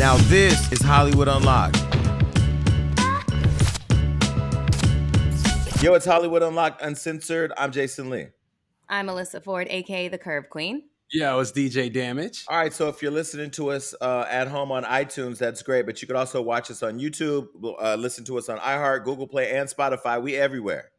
Now this is Hollywood Unlocked. Yo, it's Hollywood Unlocked Uncensored. I'm Jason Lee. I'm Melissa Ford, aka the Curve Queen. Yo, it's DJ Damage. All right, so if you're listening to us at home on iTunes, that's great. But you could also watch us on YouTube, listen to us on iHeart, Google Play, and Spotify. We everywhere.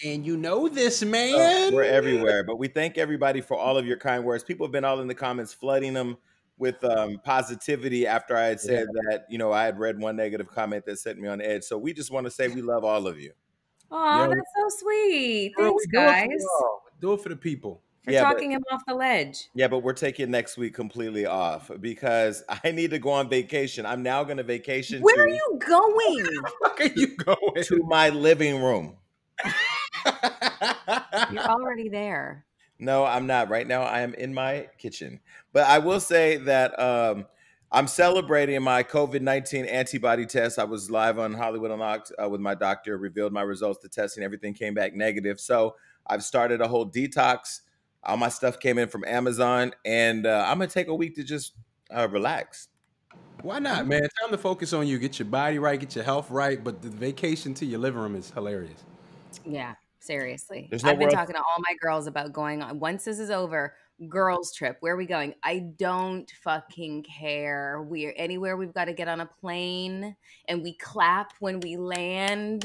And you know this, man. We're everywhere. But we thank everybody for all of your kind words. People have been all in the comments flooding them with positivity after I had said that, you know, I had read one negative comment that set me on edge. So we just want to say we love all of you. Oh, that's so sweet. Thanks, guys. Do it for the people. For talking him off the ledge. Yeah, but we're taking next week completely off because I need to go on vacation. I'm now going to vacation. Where are you going? Where are you going? To my living room. You're already there. No, I'm not. Right now, I am in my kitchen. But I will say that I'm celebrating my COVID-19 antibody test. I was live on Hollywood Unlocked with my doctor, revealed my results, the testing, everything came back negative. So I've started a whole detox. All my stuff came in from Amazon, and I'm going to take a week to just relax. Why not, man? It's time to focus on you. Get your body right, get your health right, but the vacation to your living room is hilarious. Yeah, seriously. I've been talking to all my girls about going on, once this is over, girls trip. Where are we going? I don't fucking care. We're anywhere we've got to get on a plane and we clap when we land.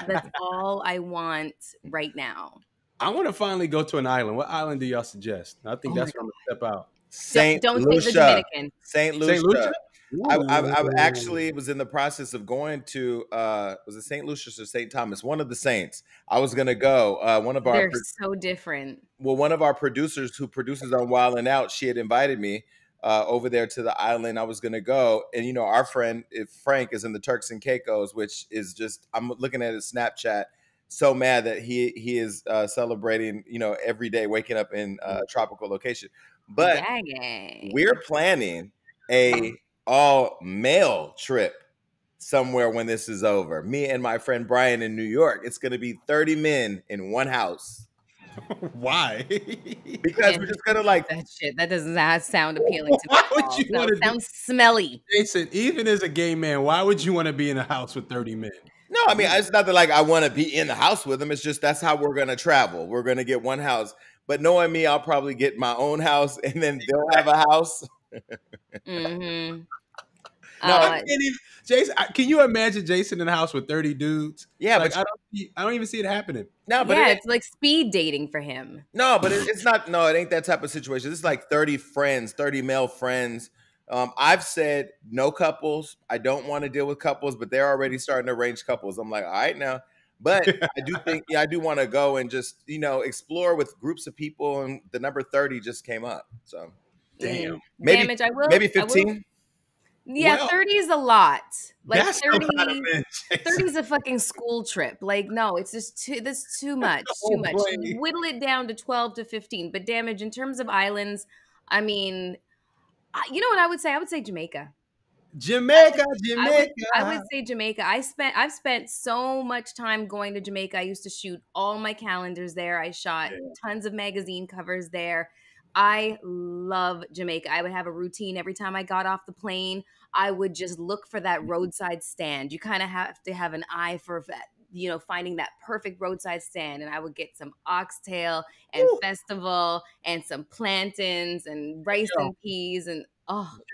That's all I want right now. I want to finally go to an island. What island do y'all suggest? I think that's where I'm going to step out. Don't say the Dominican. St. Lucia. I actually was in the process of going to, was it St. Lucia or St. Thomas? One of the saints. I was going to go. They're so different. Well, one of our producers who produces on Wild and Out, she had invited me over there to the island. I was going to go. And, you know, our friend, Frank, is in the Turks and Caicos, which is just, I'm looking at his Snapchat, so mad that he is celebrating, you know, every day, waking up in a tropical location. But we're planning a all-male trip somewhere when this is over. Me and my friend Brian in New York. It's going to be 30 men in one house. Why? Because we're just going to like... That shit, that doesn't sound appealing to me. Why would you want to... Sounds smelly. Jason, even as a gay man, why would you want to be in a house with 30 men? No, I mean, it's not that like I want to be in the house with them. It's just that's how we're going to travel. We're going to get one house. But knowing me, I'll probably get my own house and then they'll have a house. Mm-hmm. No, Jason, can you imagine Jason in a house with 30 dudes? Yeah, like, but I don't even see it happening. No, but it's like speed dating for him. No, but it's not. No, it ain't that type of situation. This is like 30 friends, 30 male friends. I've said no couples. I don't want to deal with couples, but they're already starting to arrange couples. I'm like, all right now. But I do think, I do want to go and just, you know, explore with groups of people. And the number 30 just came up. So, damn. Maybe 15. Yeah, 30 is a lot. Like that's 30 is a fucking school trip. Like, no, it's just too much. Too much. Whittle it down to 12 to 15. But Damage, in terms of islands, I mean, you know what I would say? I would say Jamaica. Jamaica. I would say Jamaica. I've spent so much time going to Jamaica. I used to shoot all my calendars there. I shot tons of magazine covers there. I love Jamaica. I would have a routine every time I got off the plane. I would just look for that roadside stand. You kind of have to have an eye for that, you know, finding that perfect roadside stand. And I would get some oxtail and festival and some plantains and rice and peas and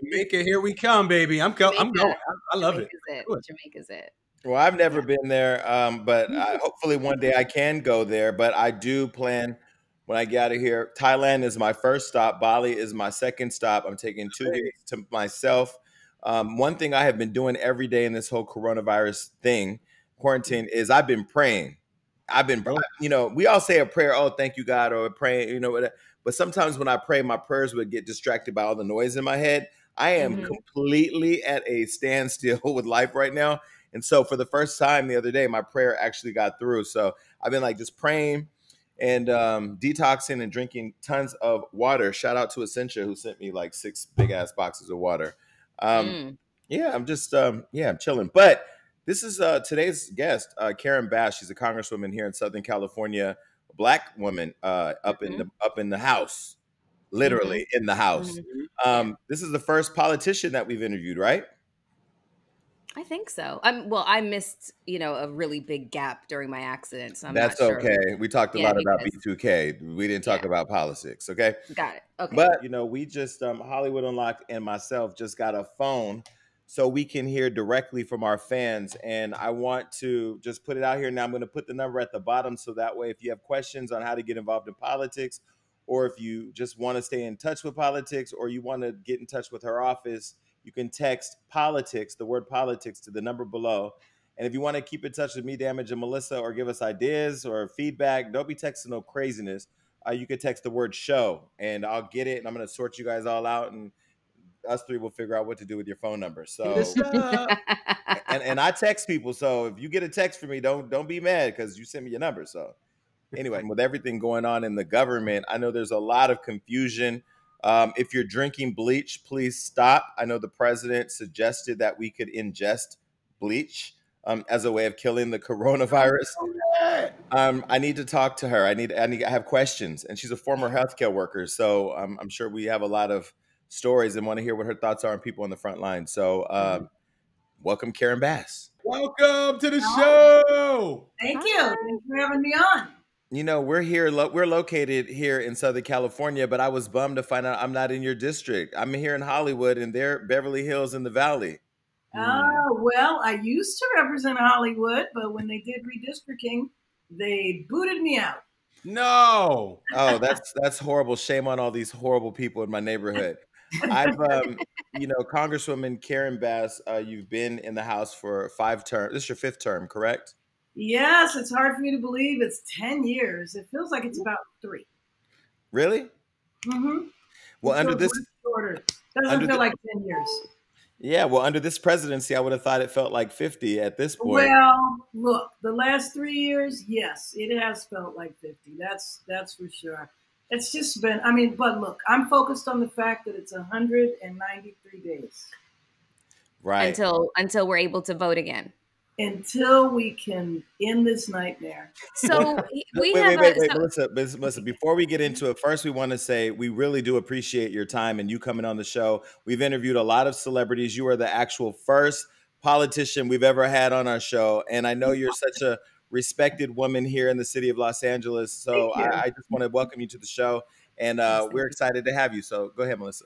Jamaica, here we come, baby. I'm going. I love it. Jamaica's it. Well, I've never been there, but hopefully one day I can go there. But I do plan when I get out of here. Thailand is my first stop. Bali is my second stop. I'm taking 2 weeks to myself. One thing I have been doing every day in this whole coronavirus quarantine, is I've been praying. You know, we all say a prayer, oh, thank you, God, or praying, you know, whatever. But sometimes when I pray, my prayers would get distracted by all the noise in my head. I am completely at a standstill with life right now. And so for the first time the other day, my prayer actually got through. So I've been like just praying and detoxing and drinking tons of water. Shout out to Essentia, who sent me like 6 big ass boxes of water. Yeah, I'm just, I'm chilling. But this is today's guest, Karen Bass. She's a congresswoman here in Southern California, a Black woman up in the House, literally in the House. This is the first politician that we've interviewed, right? I think so. Well, I missed, a really big gap during my accident, so I'm not That's sure. okay. We talked a Yeah, lot about because B2K. We didn't talk yeah, about politics, okay? got it. Okay. But we just Hollywood Unlocked and myself just got a phone so we can hear directly from our fans. And I want to just put it out here now. I'm going to put the number at the bottom so that way if you have questions on how to get involved in politics, or if you just want to stay in touch with politics, or you want to get in touch with her office, you can text politics, the word politics, to the number below. And if you want to keep in touch with me, Damage, and Melissa, or give us ideas or feedback, don't be texting no craziness. You could text the word show and I'll get it, and I'm going to sort you guys all out, and us three will figure out what to do with your phone number. Hit us So up. and I text people, so if you get a text from me, don't be mad because you sent me your number. So anyway, with everything going on in the government, I know there's a lot of confusion. If you're drinking bleach, please stop. I know the president suggested that we could ingest bleach as a way of killing the coronavirus. I need to talk to her. I have questions, and she's a former healthcare worker, so I'm sure we have a lot of stories and want to hear what her thoughts are on people on the front line. So, welcome, Karen Bass. Welcome to the show. Thank you. Thanks for having me on. We're located here in Southern California, but I was bummed to find out I'm not in your district. I'm here in Hollywood, and they're Beverly Hills in the Valley. Well, I used to represent Hollywood, but when they did redistricting, they booted me out. No. Oh, that's horrible. Shame on all these horrible people in my neighborhood. I've, Congresswoman Karen Bass, you've been in the House for 5 terms. This is your 5th term, correct? Yes, it's hard for me to believe it's 10 years. It feels like it's about 3. Really? Mm-hmm. Well, under this, doesn't feel like 10 years. Yeah, well, under this presidency, I would have thought it felt like 50 at this point. Well, look, the last 3 years, yes, it has felt like 50. That's for sure. It's just been, but look, I'm focused on the fact that it's 193 days. Right. Until we're able to vote again. Until we can end this nightmare. So wait, Melissa, before we get into it, first we want to say we really do appreciate your time and you coming on the show. We've interviewed a lot of celebrities. You are the actual first politician we've ever had on our show. And I know you're such a respected woman here in the city of Los Angeles. So I just want to welcome you to the show. And we're excited to have you. So go ahead, Melissa.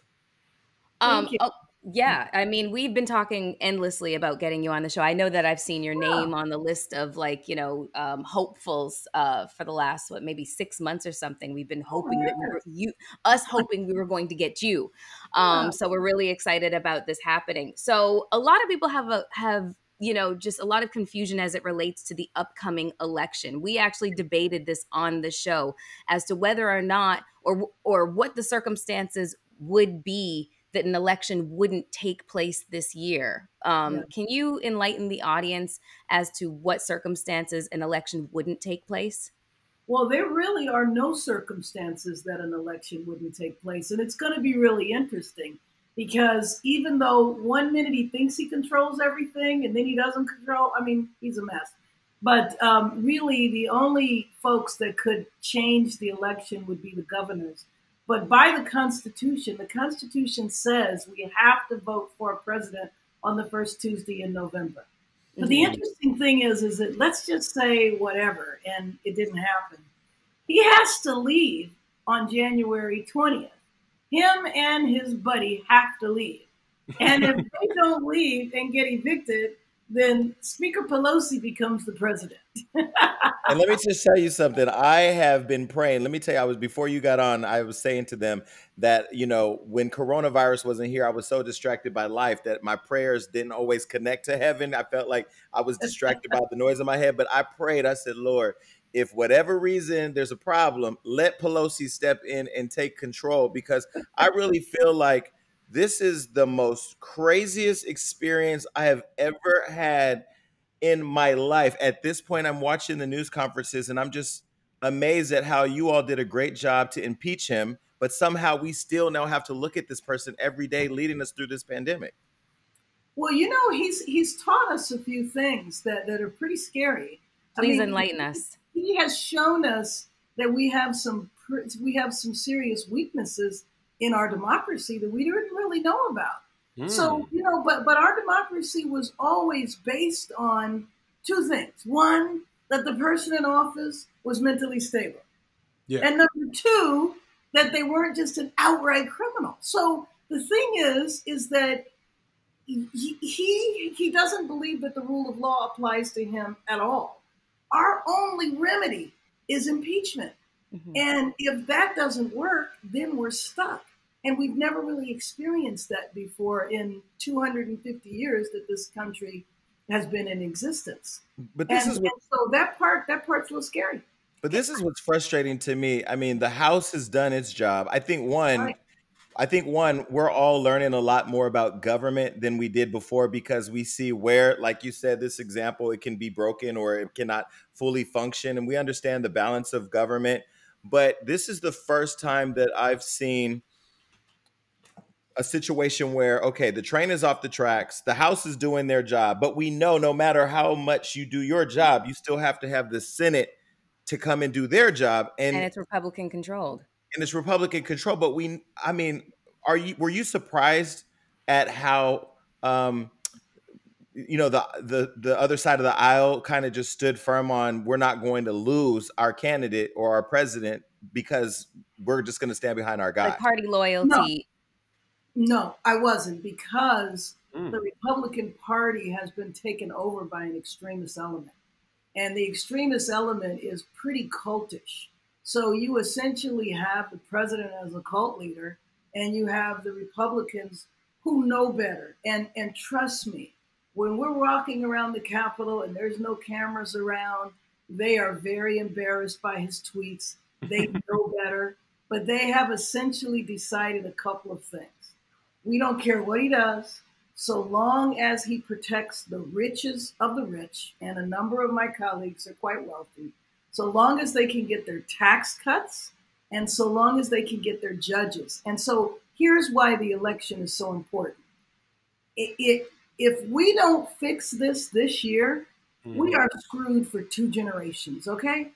Thank you. Yeah, we've been talking endlessly about getting you on the show. I know that I've seen your name on the list of hopefuls for the last maybe 6 months or something. We've been hoping that hoping we were going to get you. So we're really excited about this happening. So a lot of people have just a lot of confusion as it relates to the upcoming election. We actually debated this on the show as to whether or not or what the circumstances would be that an election wouldn't take place this year. Can you enlighten the audience as to what circumstances an election wouldn't take place? Well, there really are no circumstances that an election wouldn't take place. And it's going to be really interesting because even though 1 minute he thinks he controls everything and then he doesn't control, he's a mess. But really, the only folks that could change the election would be the governors. But by the Constitution says we have to vote for a president on the first Tuesday in November. But the interesting thing is that let's just say whatever, and it didn't happen. He has to leave on January 20th. Him and his buddy have to leave. And if they don't leave and get evicted, then Speaker Pelosi becomes the president. And let me just tell you something. I have been praying. Let me tell you, before you got on, I was saying to them that, when coronavirus wasn't here, I was so distracted by life that my prayers didn't always connect to heaven. I felt like I was distracted by the noise in my head, but I prayed. I said, Lord, if whatever reason there's a problem, let Pelosi step in and take control, because I really feel like this is the most craziest experience I have ever had in my life. At this point, I'm watching the news conferences and I'm just amazed at how you all did a great job to impeach him, but somehow we still now have to look at this person every day leading us through this pandemic. Well, he's taught us a few things that are pretty scary. Please enlighten us. He has shown us that we have some serious weaknesses in our democracy that we didn't really know about. So, but our democracy was always based on two things. One, that the person in office was mentally stable. Yeah. And number two, that they weren't just an outright criminal. So the thing is that he doesn't believe that the rule of law applies to him at all. Our only remedy is impeachment. And if that doesn't work, then we're stuck. And we've never really experienced that before in 250 years that this country has been in existence. But this is what, so that part's a little scary. But this is what's frustrating to me. I mean, the House has done its job. I think we're all learning a lot more about government than we did before, because we see where, like you said, this example, it can be broken or it cannot fully function. And we understand the balance of government. But this is the first time that I've seen a situation where, okay, the train is off the tracks, the House is doing their job, but we know no matter how much you do your job, you still have to have the Senate to come and do their job. And it's Republican controlled. And it's Republican controlled. But were you surprised at how, the other side of the aisle kind of just stood firm on, we're not going to lose our candidate or our president because we're just going to stand behind our guy? Like party loyalty. No, I wasn't, because the Republican Party has been taken over by an extremist element. And the extremist element is pretty cultish. So you essentially have the president as a cult leader, and you have the Republicans who know better. And trust me, when we're walking around the Capitol and there's no cameras around, they are very embarrassed by his tweets. They know better, but they have essentially decided a couple of things. We don't care what he does, so long as he protects the riches of the rich, and a number of my colleagues are quite wealthy, so long as they can get their tax cuts, and so long as they can get their judges. And so here's why the election is so important. If we don't fix this year, we are screwed for 2 generations, okay?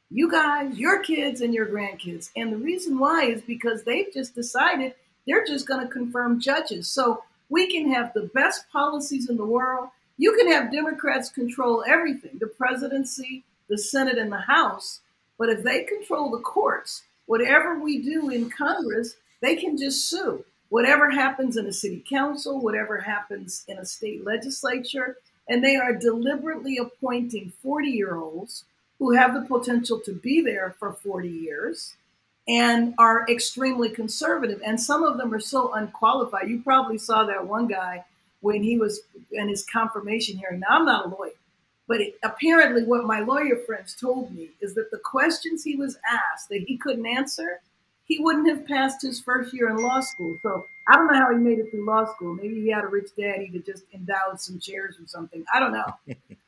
You guys, your kids, and your grandkids. And the reason why is because they've just decided they're just going to confirm judges. So we can have the best policies in the world. You can have Democrats control everything, the presidency, the Senate, and the House. But if they control the courts, whatever we do in Congress, they can just sue. Whatever happens in a city council, whatever happens in a state legislature, and they are deliberately appointing 40-year-olds who have the potential to be there for 40 years and are extremely conservative. And some of them are so unqualified. You probably saw that one guy when he was in his confirmation hearing. Now, I'm not a lawyer, but apparently what my lawyer friends told me is that the questions he was asked that he couldn't answer, he wouldn't have passed his first year in law school. So I don't know how he made it through law school. Maybe he had a rich daddy that just endowed some chairs or something. I don't know.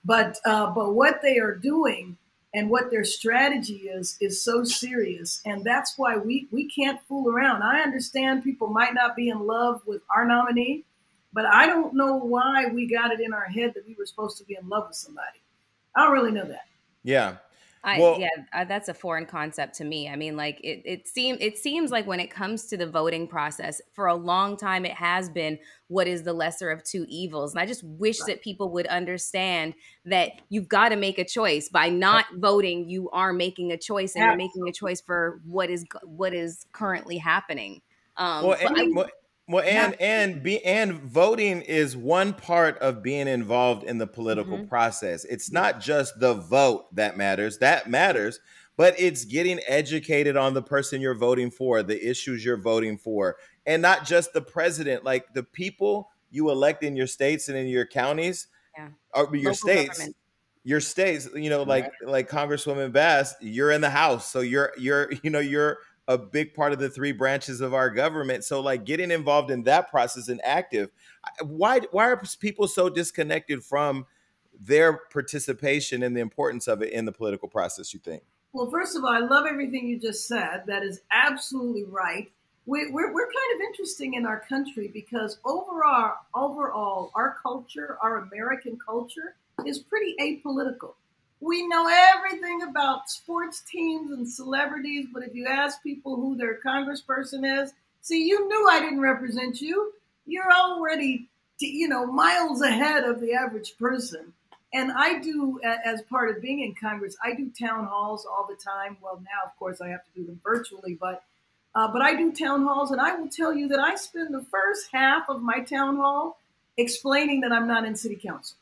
But what they are doing and what their strategy is so serious. And that's why we can't fool around. I understand people might not be in love with our nominee, but I don't know why we got it in our head that we were supposed to be in love with somebody. I don't really know that. Yeah. That's a foreign concept to me. I mean, like it seems like when it comes to the voting process, for a long time it has been what is the lesser of two evils. And I just wish that people would understand that you've got to make a choice. By not voting, you are making a choice, and you're making a choice for what is currently happening. And voting is one part of being involved in the political process. It's not just the vote that matters. That matters, but it's getting educated on the person you're voting for, the issues you're voting for, and not just the president. Like the people you elect in your states and in your counties, or your states. Government. Your states, like Congresswoman Bass, you're in the House, so you're a big part of the 3 branches of our government. So like getting involved in that process and active, why are people so disconnected from their participation and the importance of it in the political process, you think? Well, first of all, I love everything you just said. That is absolutely right. We're kind of interesting in our country because overall, our culture, our American culture, is pretty apolitical. We know everything about sports teams and celebrities, but if you ask people who their congressperson is, see, you knew I didn't represent you. you're already, miles ahead of the average person. And I do, as part of being in Congress, I do town halls all the time. Well, now, of course, I have to do them virtually, but I do town halls, and I will tell you that I spend the first half of my town hall explaining that I'm not in city council.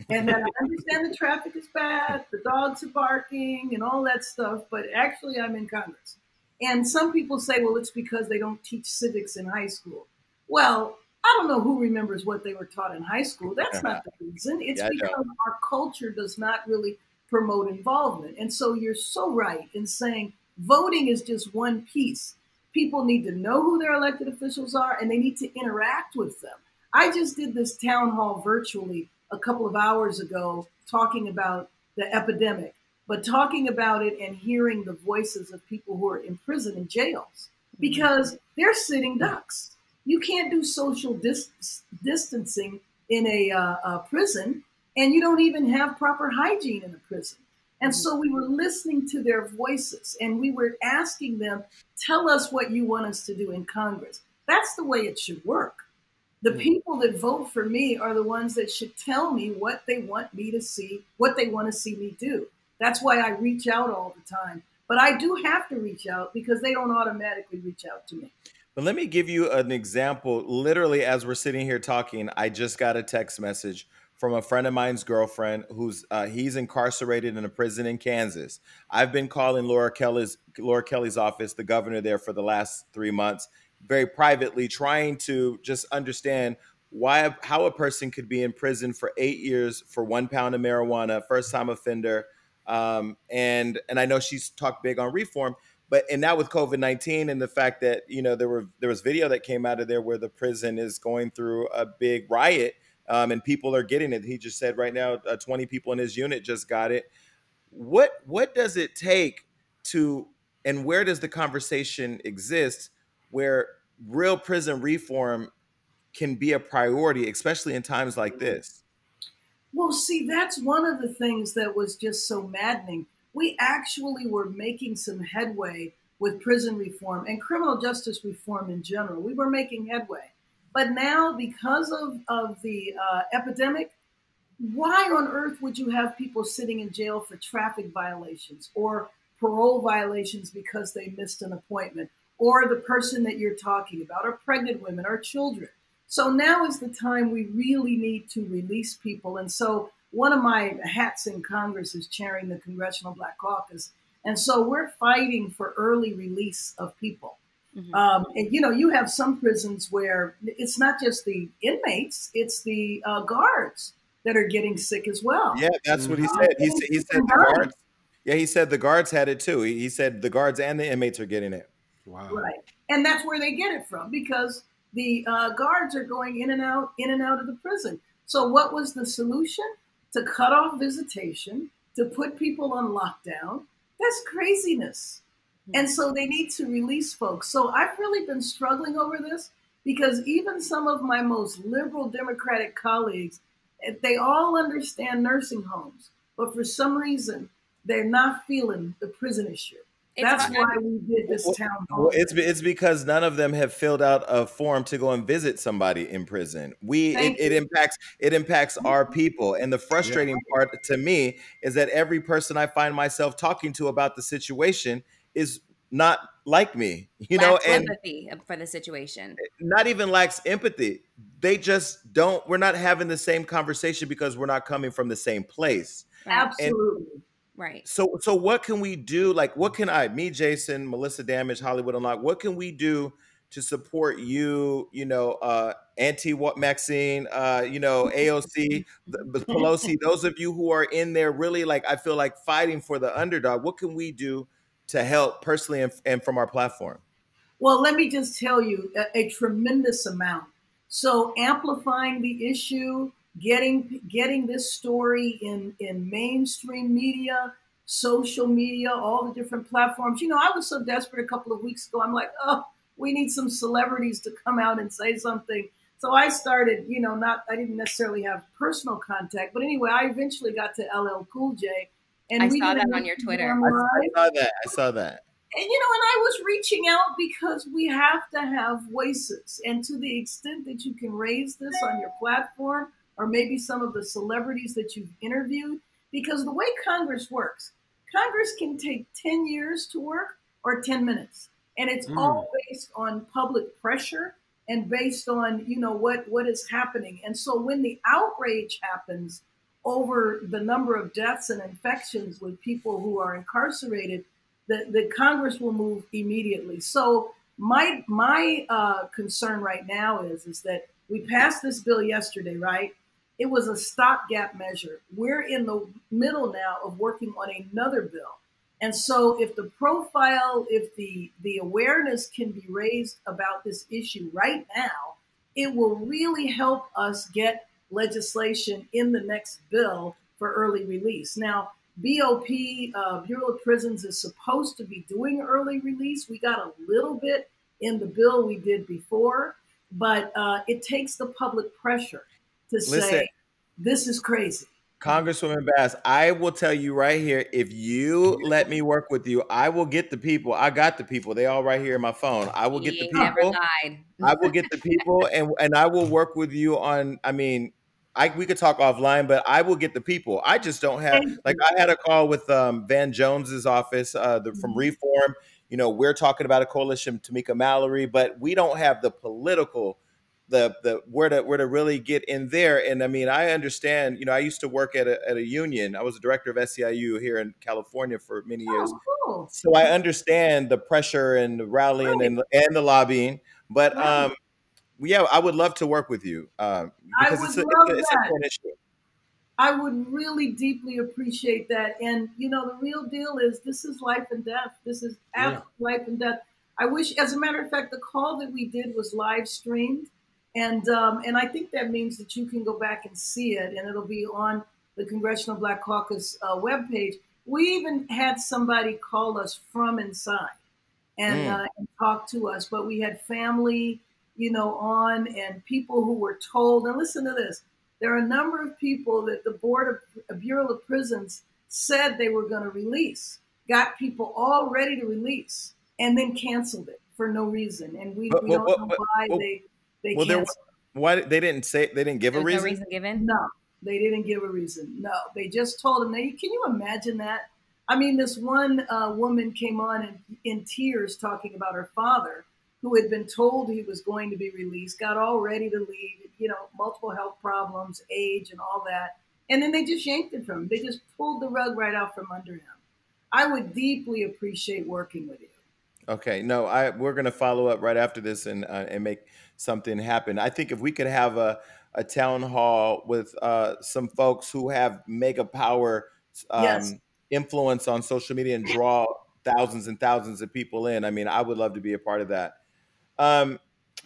And that I understand the traffic is bad, the dogs are barking, and all that stuff, but actually I'm in Congress. And some people say, well, it's because they don't teach civics in high school. Well, I don't know who remembers what they were taught in high school. That's not the reason. It's because our culture does not really promote involvement. And so you're so right in saying voting is just one piece. People need to know who their elected officials are, and they need to interact with them. I just did this town hall virtually a couple of hours ago talking about the epidemic, but talking about it and hearing the voices of people who are in prison and jails because they're sitting ducks. You can't do social distancing in a prison, and you don't even have proper hygiene in a prison. And so we were listening to their voices, and we were asking them, tell us what you want us to do in Congress. That's the way it should work. The people that vote for me are the ones that should tell me what they want me to see, what they want to see me do. That's why I reach out all the time. But I do have to reach out because they don't automatically reach out to me. But let me give you an example. Literally, as we're sitting here talking, I just got a text message from a friend of mine's girlfriend who's he's incarcerated in a prison in Kansas. I've been calling Laura Kelly's office, the governor there, for the last 3 months, very privately, trying to just understand how a person could be in prison for 8 years for 1 pound of marijuana, first time offender. And I know she's talked big on reform, and now with COVID-19 and the fact that, there was video that came out of there where the prison is going through a big riot, and people are getting it. He just said right now, 20 people in his unit just got it. What does it take and where does the conversation exist where real prison reform can be a priority, especially in times like this? Well, see, that's one of the things that was just so maddening. We actually were making some headway with prison reform and criminal justice reform in general. We were making headway. But now, because of the epidemic, why on earth would you have people sitting in jail for traffic violations or parole violations because they missed an appointment, or the person that you're talking about, or pregnant women, or children? So now is the time we really need to release people. And so one of my hats in Congress is chairing the Congressional Black Caucus. And so we're fighting for early release of people. And, you have some prisons where it's not just the inmates, it's the guards that are getting sick as well. Yeah, that's what he said. He said the guards. Yeah, he said the guards had it too. He said the guards and the inmates are getting it. Wow. Right. And that's where they get it from, because the guards are going in and out of the prison. So what was the solution? To cut off visitation, to put people on lockdown. That's craziness. And so they need to release folks. So I've really been struggling over this because even some of my most liberal Democratic colleagues, they all understand nursing homes, but for some reason, they're not feeling the prison issue. That's why we did this town hall. Well, it's because none of them have filled out a form to go and visit somebody in prison. It impacts our people. And the frustrating part to me is that every person I find myself talking to about the situation is not like me, lacks empathy for the situation. Not even lacks empathy. They just don't. We're not having the same conversation because we're not coming from the same place. Absolutely. Right. So what can we do? Like, what can me, Jason, Melissa Damage, Hollywood Unlocked, what can we do to support you, Auntie Maxine, AOC, Pelosi, those of you who are in there really, like, I feel like fighting for the underdog. What can we do to help personally and from our platform? Well, let me just tell you a tremendous amount. So amplifying the issue, getting this story in mainstream media, social media, all the different platforms. I was so desperate a couple of weeks ago. I'm like, we need some celebrities to come out and say something. So I started, I didn't necessarily have personal contact, but anyway, I eventually got to LL Cool J. And I saw that on your Twitter. I saw that. And, you know, and I was reaching out because we have to have voices. And to the extent that you can raise this on your platform, or maybe some of the celebrities that you've interviewed, because the way Congress works, Congress can take 10 years to work or 10 minutes. And it's all based on public pressure and based on, you know, what is happening. And so when the outrage happens over the number of deaths and infections with people who are incarcerated, the Congress will move immediately. So my concern right now is that we passed this bill yesterday, right? It was a stopgap measure. We're in the middle now of working on another bill. And so if the profile, if the awareness can be raised about this issue right now, it will really help us get legislation in the next bill for early release. Now, BOP, Bureau of Prisons, is supposed to be doing early release. We got a little bit in the bill we did before, but it takes the public pressure to say, this is crazy. Congresswoman Bass, I will tell you right here, if you let me work with you, I will get the people. I got the people. They all right here in my phone. I will get the people. Never lied. I will get the people, and I will work with you on, I mean, we could talk offline, but I will get the people. I just don't have, like, I had a call with Van Jones's office from Reform. You know, we're talking about a coalition, Tamika Mallory, but we don't have the political, the where to really get in there. And I mean, I understand, you know, I used to work at a union. I was a director of SEIU here in California for many years. Cool. So I understand the pressure and the rallying and the lobbying. But yeah, I would love to work with you because it's an important issue. I would really deeply appreciate that. And, you know, the real deal is this is life and death. This is absolute life and death. I wish, as a matter of fact, the call that we did was live streamed. And I think that means that you can go back and see it, and it'll be on the Congressional Black Caucus webpage. We even had somebody call us from inside and talk to us, but we had family, you know, on, and people who were told, and listen to this, there are a number of people that the Bureau of Prisons said they were going to release, got people all ready to release, and then canceled it for no reason. And we don't know why they canceled. Why they didn't give a reason? No reason given? No, they didn't give a reason. No, they just told them. Can you imagine that? I mean, this one woman came on in tears talking about her father, who had been told he was going to be released, got all ready to leave, you know, multiple health problems, age, and all that. And then they just yanked it from him. They just pulled the rug right out from under him. I would deeply appreciate working with you. Okay, no, we're going to follow up right after this and make something happen. I think if we could have a town hall with some folks who have mega power influence on social media and draw thousands and thousands of people in, I mean, I would love to be a part of that.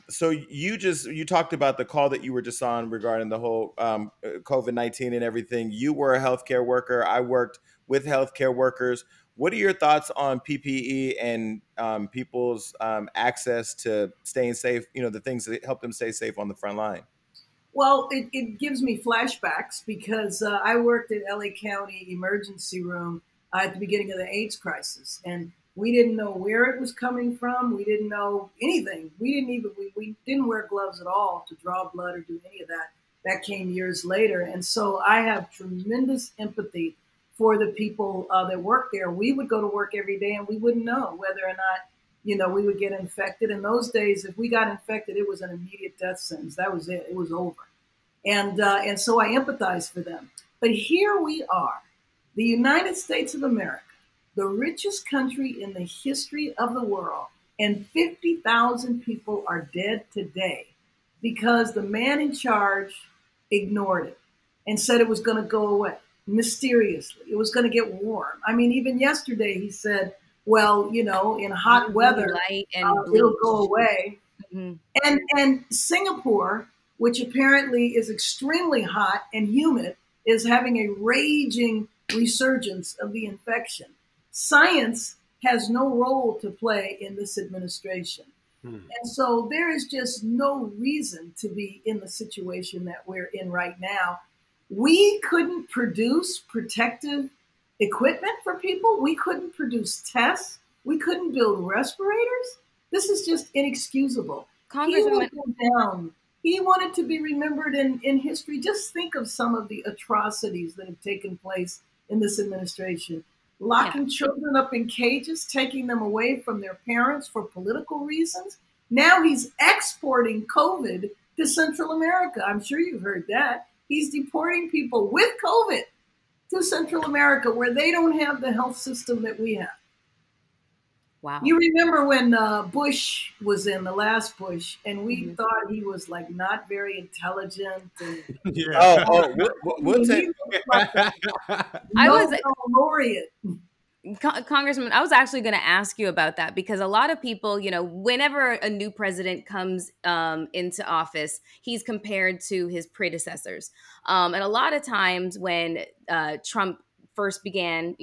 So you talked about the call that you were just on regarding the whole COVID-19 and everything. You were a healthcare worker. I worked with healthcare workers. What are your thoughts on PPE and people's access to staying safe, you know, the things that help them stay safe on the front line? Well, it gives me flashbacks because I worked at LA County emergency room at the beginning of the AIDS crisis. And we didn't know where it was coming from. We didn't know anything. We didn't wear gloves at all to draw blood or do any of that. That came years later. And so I have tremendous empathy for the people that work there. We would go to work every day and we wouldn't know whether or not, you know, we would get infected. In those days, if we got infected, it was an immediate death sentence. That was it. It was over. And so I empathize for them. But here we are, the United States of America, the richest country in the history of the world, and 50,000 people are dead today because the man in charge ignored it and said it was going to go away mysteriously. It was going to get warm. I mean, even yesterday he said, well, you know, in hot weather, it'll go away. Mm-hmm. And Singapore, which apparently is extremely hot and humid, is having a raging resurgence of the infection. Science has no role to play in this administration. And so there is just no reason to be in the situation that we're in right now. We couldn't produce protective equipment for people. We couldn't produce tests. We couldn't build respirators. This is just inexcusable. He will Congresswoman, go down. He wanted to be remembered in history. Just think of some of the atrocities that have taken place in this administration. Locking children up in cages, taking them away from their parents for political reasons. Now he's exporting COVID to Central America. I'm sure you've heard that. He's deporting people with COVID to Central America where they don't have the health system that we have. wow. You remember when Bush was in, the last Bush, and we thought he was like not very intelligent. And, we'll take. I was laureate. Congressman, I was actually going to ask you about that because a lot of people, you know, whenever a new president comes into office, he's compared to his predecessors. And a lot of times when Trump first began,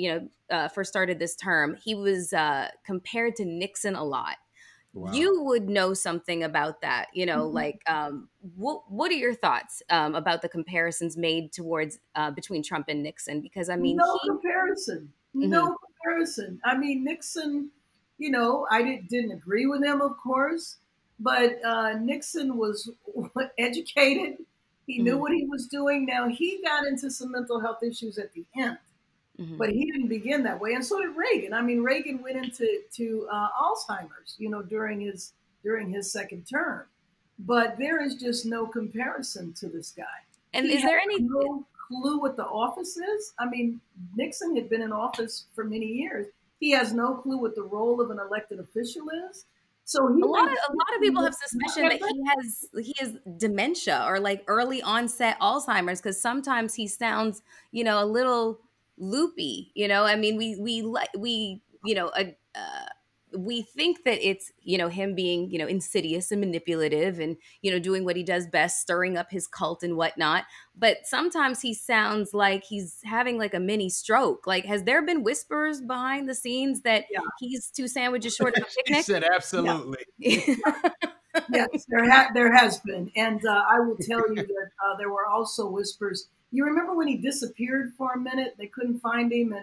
first started this term, he was compared to Nixon a lot. Wow. You would know something about that, like what are your thoughts about the comparisons made towards between Trump and Nixon? Because I mean, no comparison. I mean, Nixon, I didn't agree with him, of course, but Nixon was educated. He knew what he was doing. Now, he got into some mental health issues at the end, but he didn't begin that way. And so did Reagan. I mean, Reagan went into Alzheimer's, during his second term. But there is just no comparison to this guy. And is there any clue what the office is? I mean, Nixon had been in office for many years. He has no clue what the role of an elected official is. So a lot of people have suspicion that he has dementia or like early onset Alzheimer's, because sometimes he sounds, a little loopy. I mean, we think that it's, him being, insidious and manipulative and, doing what he does best, stirring up his cult and whatnot. But sometimes he sounds like he's having like a mini stroke. Like, has there been whispers behind the scenes that he's 2 sandwiches short of a picnic? She said absolutely. Yeah. Yes, there has been. And I will tell you that there were also whispers. You remember when he disappeared for a minute? They couldn't find him.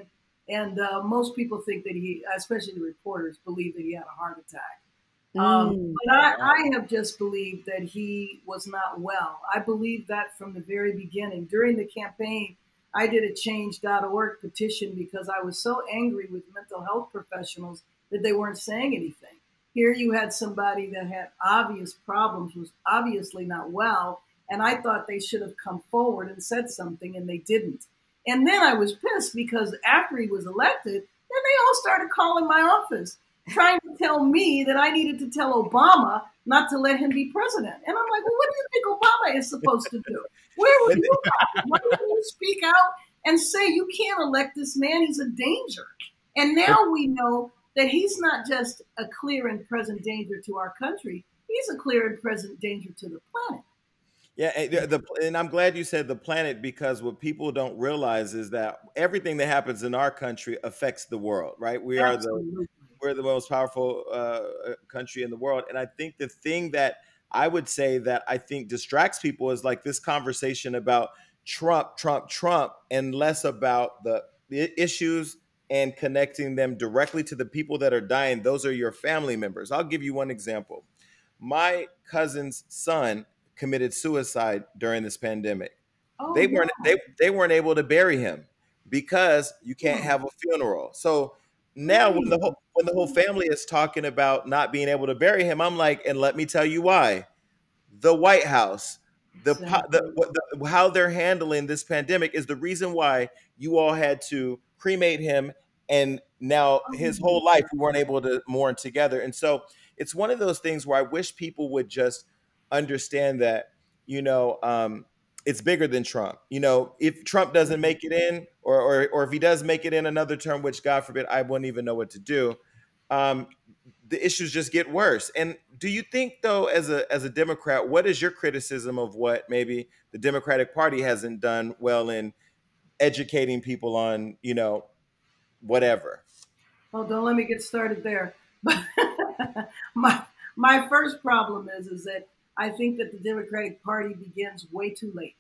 And most people think that he, especially the reporters, believe that he had a heart attack. But I have just believed that he was not well. I believed that from the very beginning. During the campaign, I did a change.org petition because I was so angry with mental health professionals that they weren't saying anything. Here you had somebody that had obvious problems, was obviously not well, and I thought they should have come forward and said something, and they didn't. And then I was pissed because after he was elected, then they all started calling my office, trying to tell me that I needed to tell Obama not to let him be president. And I'm like, well, what do you think Obama is supposed to do? Where were you at? Why didn't you speak out and say you can't elect this man? He's a danger. And now we know that he's not just a clear and present danger to our country. He's a clear and present danger to the planet. Yeah, and I'm glad you said the planet, because what people don't realize is that everything that happens in our country affects the world, right? We're the most powerful country in the world. And I think the thing that I would say that I think distracts people is like this conversation about Trump, and less about the issues and connecting them directly to the people that are dying. Those are your family members. I'll give you one example. My cousin's son committed suicide during this pandemic. They weren't able to bury him because you can't have a funeral. So now when the whole family is talking about not being able to bury him, I'm like, and let me tell you why. The White House, how they're handling this pandemic is the reason why you all had to cremate him, and now his whole life we weren't able to mourn together. And so it's one of those things where I wish people would just understand that, it's bigger than Trump. If Trump doesn't make it in, or if he does make it in another term, which God forbid, I wouldn't even know what to do. The issues just get worse. And do you think, though, as a Democrat, what is your criticism of what maybe the Democratic Party hasn't done well in educating people on, whatever? Oh, don't let me get started there. my first problem is that I think that the Democratic Party begins way too late.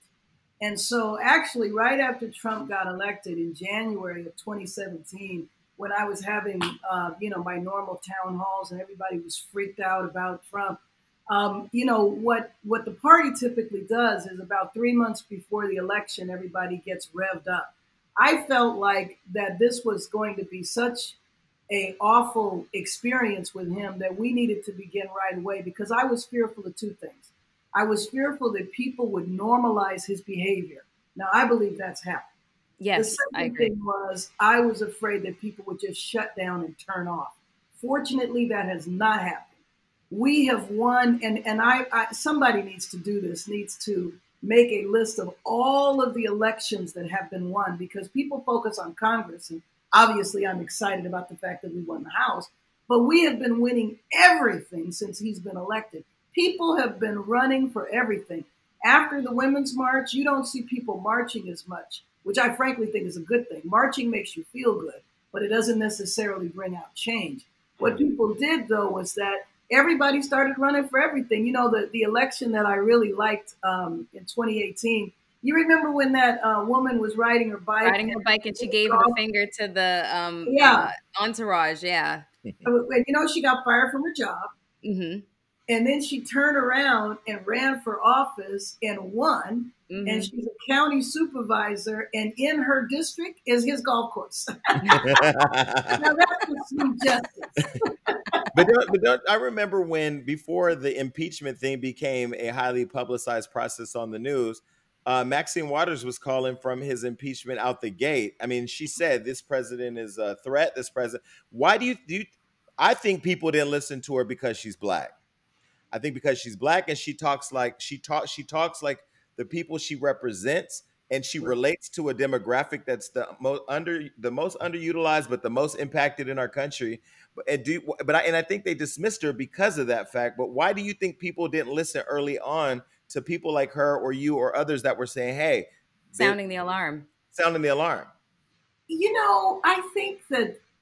And so actually, right after Trump got elected in January of 2017, when I was having, my normal town halls and everybody was freaked out about Trump. What the party typically does is about 3 months before the election, everybody gets revved up. I felt like that this was going to be such a awful experience with him that we needed to begin right away, because I was fearful of two things. I was fearful that people would normalize his behavior. Now, I believe that's happened. Yes, the I second agree. thing was I was afraid that people would just shut down and turn off. Fortunately, that has not happened. We have won, and I somebody needs to do this, needs to make a list of all of the elections that have been won, because people focus on Congress, and obviously I'm excited about the fact that we won the House, but we have been winning everything since he's been elected. People have been running for everything. After the Women's March, you don't see people marching as much, which I frankly think is a good thing. Marching makes you feel good, but it doesn't necessarily bring out change. What people did, though, was that everybody started running for everything. The election that I really liked in 2018, you remember when that woman was riding her bike? And she gave the finger to the entourage. Yeah. She got fired from her job. Mm-hmm. And then she turned around and ran for office and won. Mm-hmm. And she's a county supervisor, and in her district is his golf course. Now that's just sweet justice. But I remember when, before the impeachment thing became a highly publicized process on the news, Maxine Waters was calling from his impeachment out the gate. I mean, she said this president is a threat. This president. Why do you? I think people didn't listen to her because she's Black. I think because she's Black and she talks like the people she represents, and she relates to a demographic that's the most underutilized, but the most impacted in our country. I think they dismissed her because of that fact. But why do you think people didn't listen early on to people like her or you or others that were saying, "Hey, sounding the alarm"? Sounding the alarm.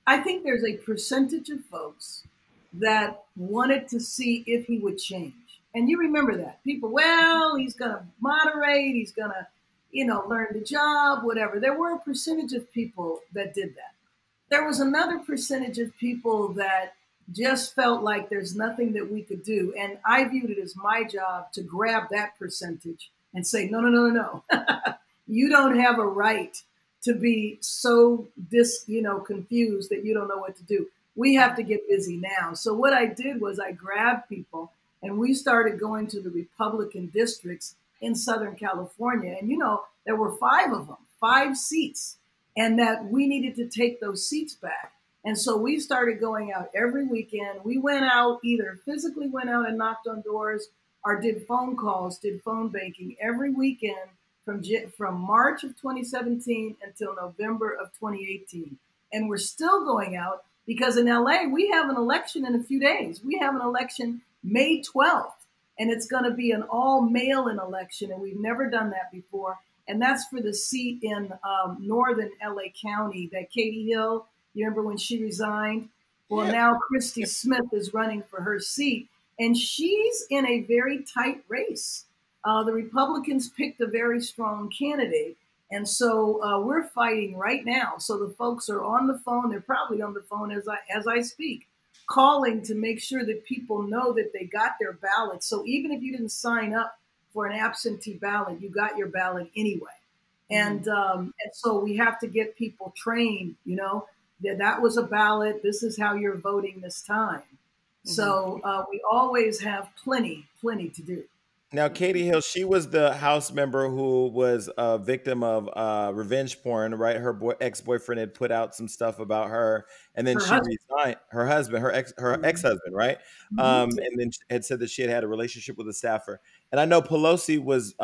I think there's a percentage of folks that wanted to see if he would change. And you remember that. People, well, he's going to moderate, he's going to, learn the job, whatever. There were a percentage of people that did that. There was another percentage of people that just felt like there's nothing that we could do. And I viewed it as my job to grab that percentage and say, no. You don't have a right to be so confused that you don't know what to do. We have to get busy now. So what I did was I grabbed people and we started going to the Republican districts in Southern California. And, there were 5 of them, 5 seats, and that we needed to take those seats back. And so we started going out every weekend. We went out, either physically went out and knocked on doors or did phone calls, did phone banking every weekend from March of 2017 until November of 2018. And we're still going out because in LA, we have an election in a few days. We have an election May 12th, and it's going to be an all mail-in election. And we've never done that before. And that's for the seat in northern LA County that Katie Hill, you remember when she resigned? Well, now Christy Smith is running for her seat, and she's in a very tight race. The Republicans picked a very strong candidate. And so we're fighting right now. So the folks are on the phone. They're probably on the phone as I speak, calling to make sure that people know that they got their ballot. So even if you didn't sign up for an absentee ballot, you got your ballot anyway. And so we have to get people trained, that was a ballot. This is how you're voting this time. So we always have plenty to do. Now, Katie Hill, she was the House member who was a victim of revenge porn, right? Her ex-boyfriend had put out some stuff about her, and then resigned. Her husband, her ex-husband, right? And then had said that she had a relationship with a staffer. And I know Pelosi was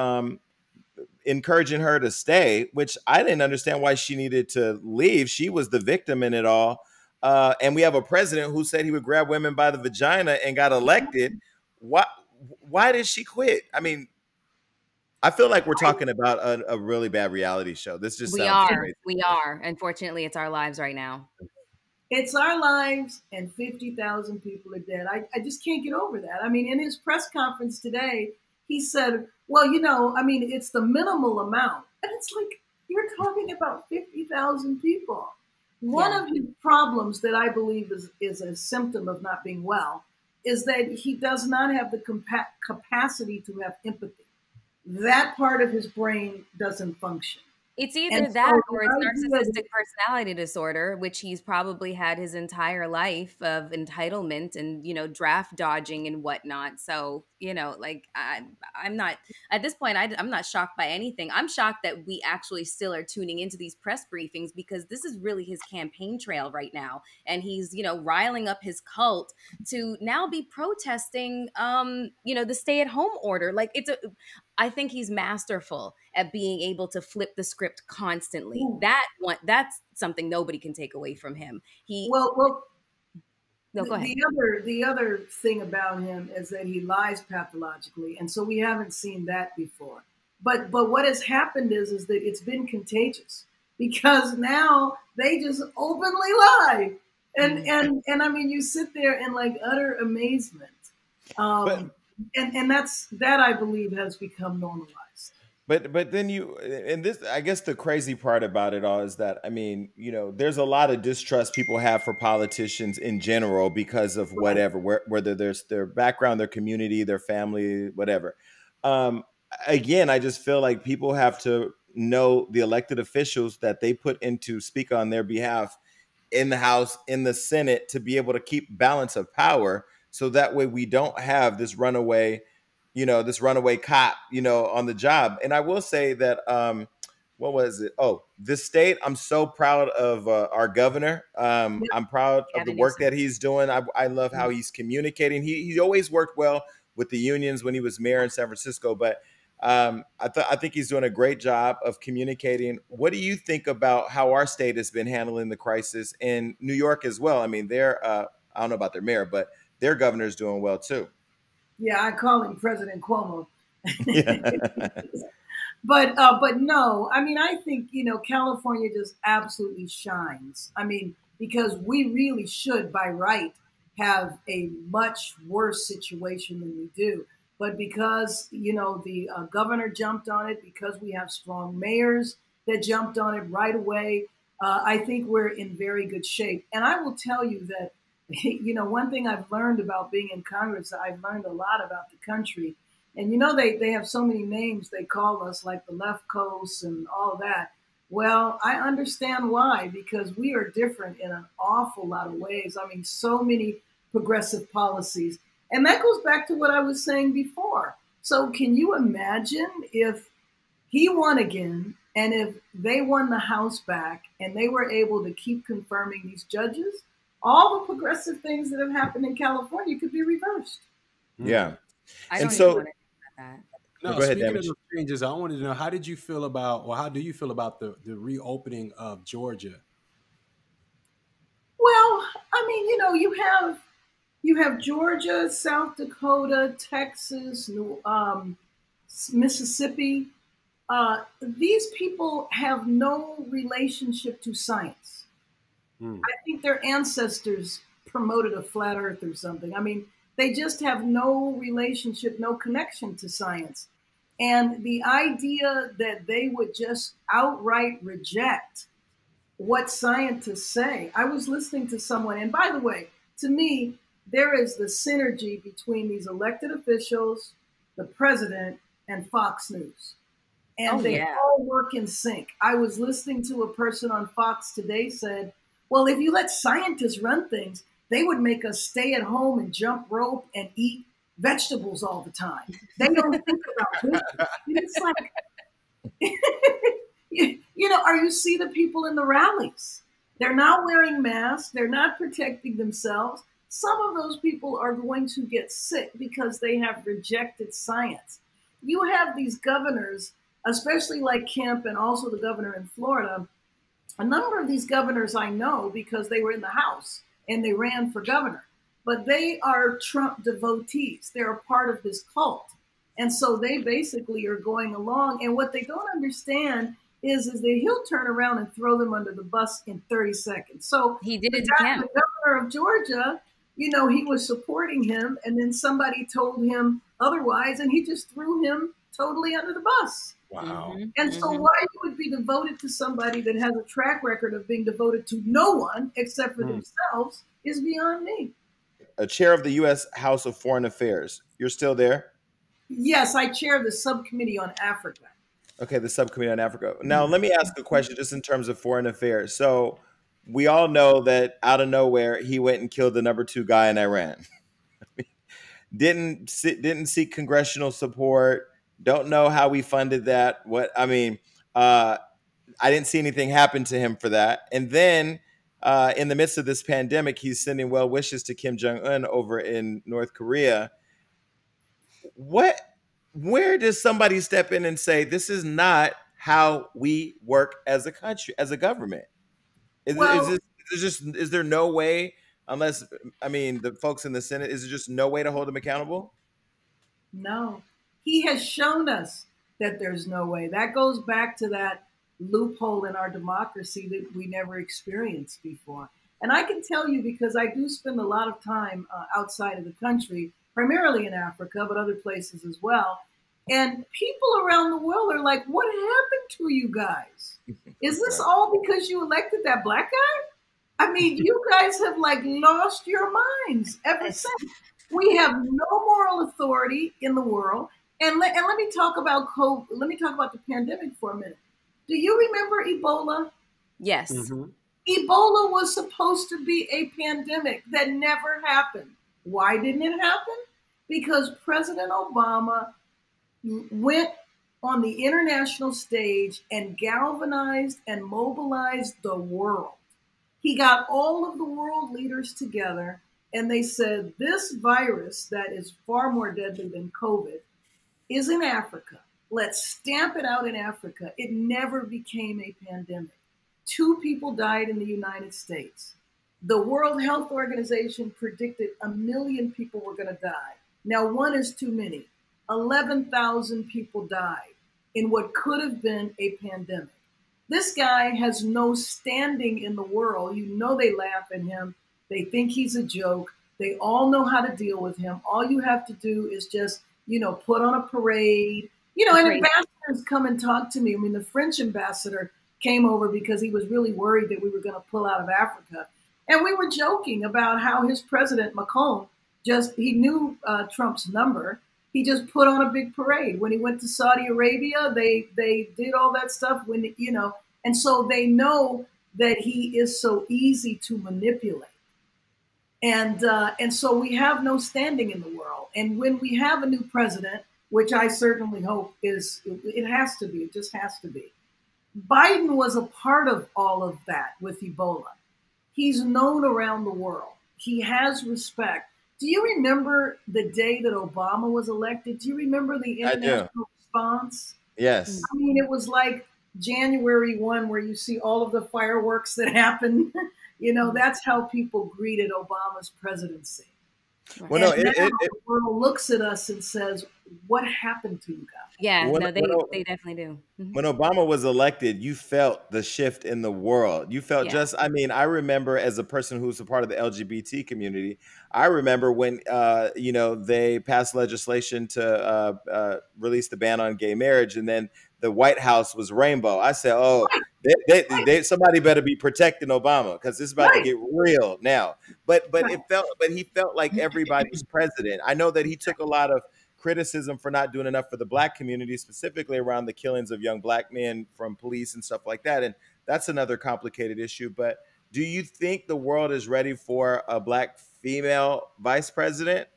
encouraging her to stay, which I didn't understand why she needed to leave. She was the victim in it all. And we have a president who said he would grab women by the vagina and got elected. Why did she quit? I mean, I feel like we're talking about a really bad reality show. This just sounds crazy. We are. Unfortunately, it's our lives right now. It's our lives, and 50,000 people are dead. I just can't get over that. I mean, in his press conference today, he said, well, it's the minimal amount. And it's like, you're talking about 50,000 people. One of his problems that I believe is a symptom of not being well is that he does not have the capacity to have empathy. That part of his brain doesn't function. It's either that or it's narcissistic personality disorder, which he's probably had his entire life of entitlement and, you know, draft dodging and whatnot. So, you know, like I'm not at this point, I'm not shocked by anything. I'm shocked that we actually still are tuning into these press briefings because this is really his campaign trail right now. And he's, you know, riling up his cult to now be protesting, you know, the stay at home order. Like I think he's masterful at being able to flip the script constantly. That's something nobody can take away from him. Go ahead. The other thing about him is that he lies pathologically, and so we haven't seen that before. But what has happened is that it's been contagious because now they just openly lie, and I mean you sit there in like utter amazement. And that I believe has become normalized. But then and this, I guess the crazy part about it all is that, I mean, you know, there's a lot of distrust people have for politicians in general because of whatever, whether there's their background, their community, their family, whatever. Again, I just feel like people have to know the elected officials that they put in to speak on their behalf in the House, in the Senate, to be able to keep balance of power. So that way we don't have this runaway cop, you know, on the job. And I will say that, what was it? Oh, this state, I'm so proud of our governor. I'm proud of the work that he's doing. I love how he's communicating. He always worked well with the unions when he was mayor in San Francisco. But I think he's doing a great job of communicating. What do you think about how our state has been handling the crisis in New York as well? I mean, I don't know about their mayor, but their governor's doing well too. Yeah, I call him President Cuomo. But no, I mean, I think, you know, California just absolutely shines. I mean, because we really should, by right, have a much worse situation than we do. But because, you know, the governor jumped on it, because we have strong mayors that jumped on it right away, I think we're in very good shape. And I will tell you that, you know, one thing I've learned about being in Congress, I've learned a lot about the country. And, you know, they have so many names they call us, like the left coast and all that. Well, I understand why, because we are different in an awful lot of ways. I mean, so many progressive policies. And that goes back to what I was saying before. So can you imagine if he won again and if they won the House back and they were able to keep confirming these judges? All the progressive things that have happened in California could be reversed. Yeah. I don't even want to think about that. No, go ahead, speaking Damage. of those changes, I wanted to know, how do you feel about the reopening of Georgia? Well, I mean, you know, you have Georgia, South Dakota, Texas, Mississippi. These people have no relationship to science. I think their ancestors promoted a flat earth or something. I mean, they just have no relationship, no connection to science. And the idea that they would just outright reject what scientists say. I was listening to someone, and by the way, to me, there is the synergy between these elected officials, the president, and Fox News. And they all work in sync. I was listening to a person on Fox today said, well, if you let scientists run things, they would make us stay at home and jump rope and eat vegetables all the time. They don't think about this. It's like, you know, or you see the people in the rallies. They're not wearing masks. They're not protecting themselves. Some of those people are going to get sick because they have rejected science. You have these governors, especially like Kemp and also the governor in Florida. A number of these governors I know because they were in the House and they ran for governor, but they are Trump devotees. They're a part of his cult. And so they basically are going along. And what they don't understand is that he'll turn around and throw them under the bus in 30 seconds. So he did it to the governor of Georgia, you know, he was supporting him and then somebody told him otherwise and he just threw him totally under the bus. Wow. And so why you would be devoted to somebody that has a track record of being devoted to no one except for themselves is beyond me. A chair of the U.S. House of Foreign Affairs. You're still there? Yes, I chair the subcommittee on Africa. Okay, the subcommittee on Africa. Now, let me ask a question just in terms of foreign affairs. So we all know that out of nowhere, he went and killed the #2 guy in Iran. Didn't seek congressional support. Don't know how we funded that. I didn't see anything happen to him for that. And then in the midst of this pandemic, he's sending well wishes to Kim Jong-un over in North Korea. Where does somebody step in and say, this is not how we work as a country, as a government? Is there no way, unless, the folks in the Senate, is there just no way to hold him accountable? No, he has shown us that there's no way. That goes back to that loophole in our democracy that we never experienced before. And I can tell you, because I do spend a lot of time outside of the country, primarily in Africa, but other places as well. And people around the world are like, what happened to you guys? Is this all because you elected that black guy? I mean, you guys have like lost your minds ever since. We have no moral authority in the world. And let me talk about COVID. Let me talk about the pandemic for a minute. Do you remember Ebola? Yes. Ebola was supposed to be a pandemic that never happened. Why didn't it happen? Because President Obama went on the international stage and galvanized and mobilized the world. He got all of the world leaders together and they said, this virus that is far more deadly than COVID is in Africa. Let's stamp it out in Africa. It never became a pandemic. 2 people died in the United States. The World Health Organization predicted 1 million people were going to die. Now, 1 is too many. 11,000 people died in what could have been a pandemic. This guy has no standing in the world. You know, they laugh at him. They think he's a joke. They all know how to deal with him. All you have to do is just, put on a parade. And ambassadors come and talk to me. I mean, the French ambassador came over because he was really worried that we were going to pull out of Africa. And we were joking about how his president, Macron, he knew Trump's number. He just put on a big parade. When he went to Saudi Arabia, they did all that stuff and so they know that he is so easy to manipulate. And so we have no standing in the world. And when we have a new president, which I certainly hope it has to be, it just has to be. Biden was a part of all of that with Ebola. He's known around the world. He has respect. Do you remember the day that Obama was elected? Do you remember the international response? Yes. I mean, it was like January 1, where you see all of the fireworks that happen. That's how people greeted Obama's presidency. Well, the world looks at us and says, what happened to you guys? Yeah, they definitely do. When Obama was elected, you felt the shift in the world. You felt I remember, as a person who's a part of the LGBT community, I remember when, they passed legislation to release the ban on gay marriage, and then the White House was rainbow. I said, oh, somebody better be protecting Obama, because it's about to get real now. But he felt like everybody's president. I know that he took a lot of criticism for not doing enough for the black community, specifically around the killings of young black men from police and stuff like that. And that's another complicated issue. But do you think the world is ready for a black female vice president?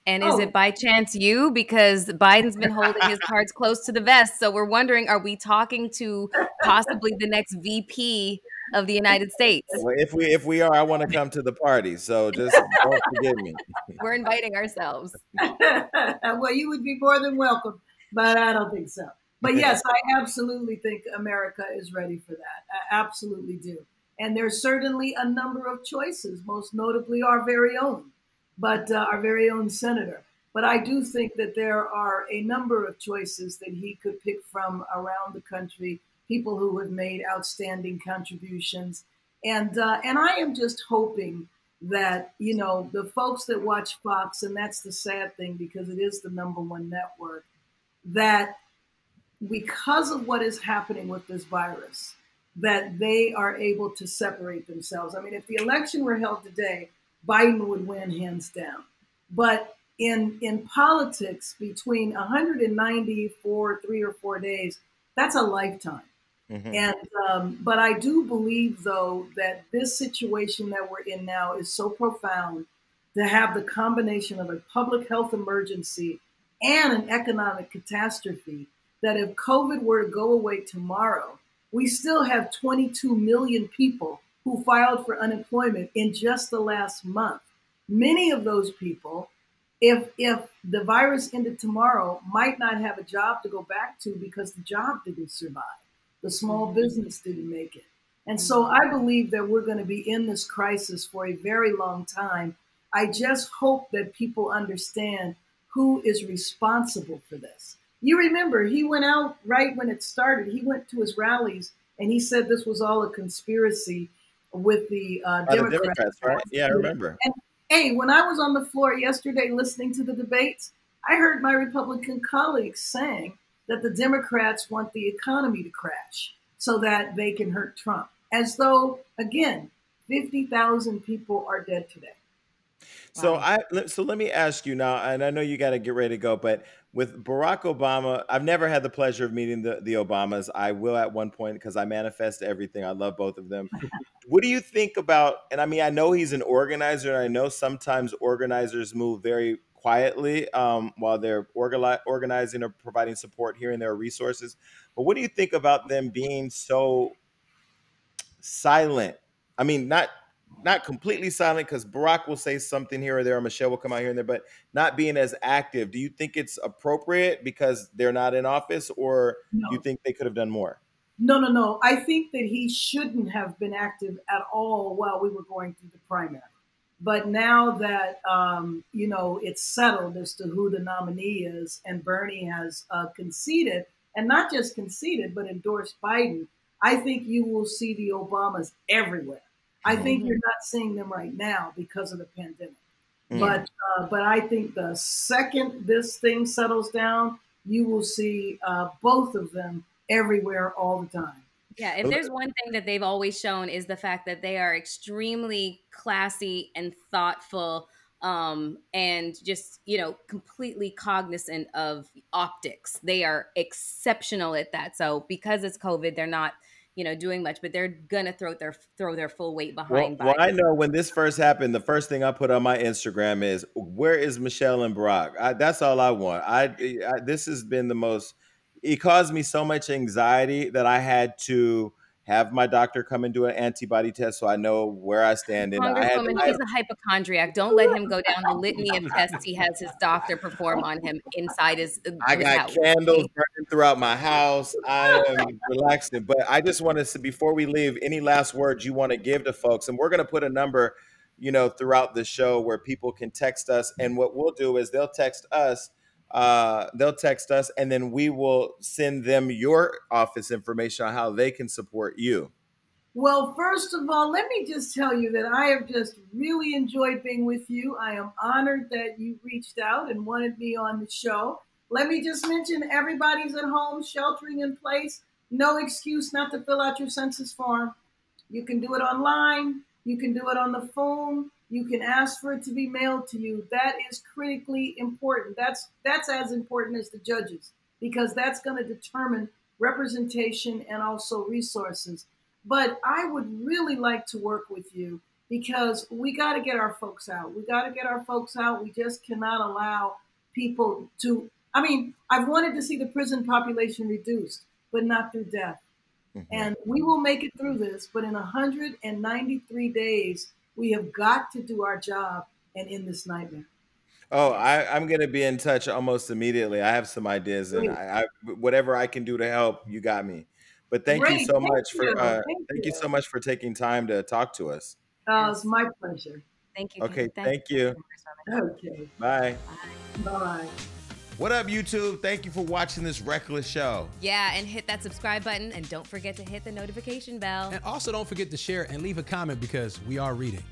And is it by chance you? Because Biden's been holding his cards close to the vest. So we're wondering, are we talking to possibly the next VP of the United States? Well, if we are, I want to come to the party. So just don't forgive me. We're inviting ourselves. Well, you would be more than welcome, but I don't think so. But yes, I absolutely think America is ready for that. I absolutely do. And there's certainly a number of choices, most notably our very own. But our very own senator. But I do think that there are a number of choices that he could pick from around the country, people who have made outstanding contributions. And I am just hoping that, the folks that watch Fox, and that's the sad thing because it is the #1 network, that because of what is happening with this virus, that they are able to separate themselves. I mean, if the election were held today, Biden would win hands down. But in politics, between 190 for 3 or 4 days, that's a lifetime. Mm-hmm. And but I do believe, though, that this situation that we're in now is so profound to have the combination of a public health emergency and an economic catastrophe, that if COVID were to go away tomorrow, we still have 22 million people who filed for unemployment in just the last month. Many of those people, if the virus ended tomorrow, might not have a job to go back to because the job didn't survive. The small business didn't make it. And so I believe that we're going to be in this crisis for a very long time. I just hope that people understand who is responsible for this. You remember, he went out right when it started. He went to his rallies and he said this was all a conspiracy with the Democrats. Right? Yeah, I remember. And hey, when I was on the floor yesterday listening to the debates, I heard my Republican colleagues saying that the Democrats want the economy to crash so that they can hurt Trump. As though, again, 50,000 people are dead today. Wow. So let me ask you now, and I know you got to get ready to go, but with Barack Obama, I've never had the pleasure of meeting the Obamas. I will at one point because I manifest everything. I love both of them. What do you think about, and I mean, I know he's an organizer, and I know sometimes organizers move very quietly while they're organizing or providing support here and there resources. But what do you think about them being so silent? I mean, not completely silent, because Barack will say something here or there, or Michelle will come out here and there, but not being as active. Do you think it's appropriate because they're not in office, or do you think they could have done more? No. I think that he shouldn't have been active at all while we were going through the primary. But now that, it's settled as to who the nominee is, and Bernie has conceded, and not just conceded, but endorsed Biden, I think you will see the Obamas everywhere. I think you're not seeing them right now because of the pandemic. But I think the second this thing settles down, you will see both of them everywhere all the time. Yeah, if there's one thing that they've always shown is the fact that they are extremely classy and thoughtful, and just, completely cognizant of optics. They are exceptional at that. So because it's COVID, they're not doing much, but they're gonna throw their full weight behind. Well, I know when this first happened, the first thing I put on my Instagram is, "Where is Michelle and Barack?" That's all I want. This has been the most. It caused me so much anxiety that I had to have my doctor come and do an antibody test so I know where I stand. Congresswoman, he's a hypochondriac. Don't let him go down the litany of tests he has his doctor perform on him inside his I got house. Candles burning throughout my house. I am relaxing. But I just want to, before we leave, any last words you want to give to folks? And we're going to put a number, throughout the show where people can text us. And what we'll do is they'll text us. And then we will send them your office information on how they can support you. Well, first of all, let me just tell you that I have just really enjoyed being with you. I am honored that you reached out and wanted me on the show. Let me just mention, everybody's at home, sheltering in place. No excuse not to fill out your census form. You can do it online. You can do it on the phone. You can ask for it to be mailed to you. That is critically important. That's as important as the judges, because that's going to determine representation and also resources. But I would really like to work with you, because we got to get our folks out. We just cannot allow people to, I've wanted to see the prison population reduced, but not through death. And we will make it through this, but in 193 days, we have got to do our job and end this nightmare. Oh, I'm going to be in touch almost immediately. I have some ideas, and whatever I can do to help, you got me. But thank you so much for taking time to talk to us. It's my pleasure. Thank you. Okay, thank you. Okay. Bye. Bye. What up, YouTube? Thank you for watching this reckless show. Yeah, and hit that subscribe button, and don't forget to hit the notification bell. And also don't forget to share and leave a comment, because we are reading.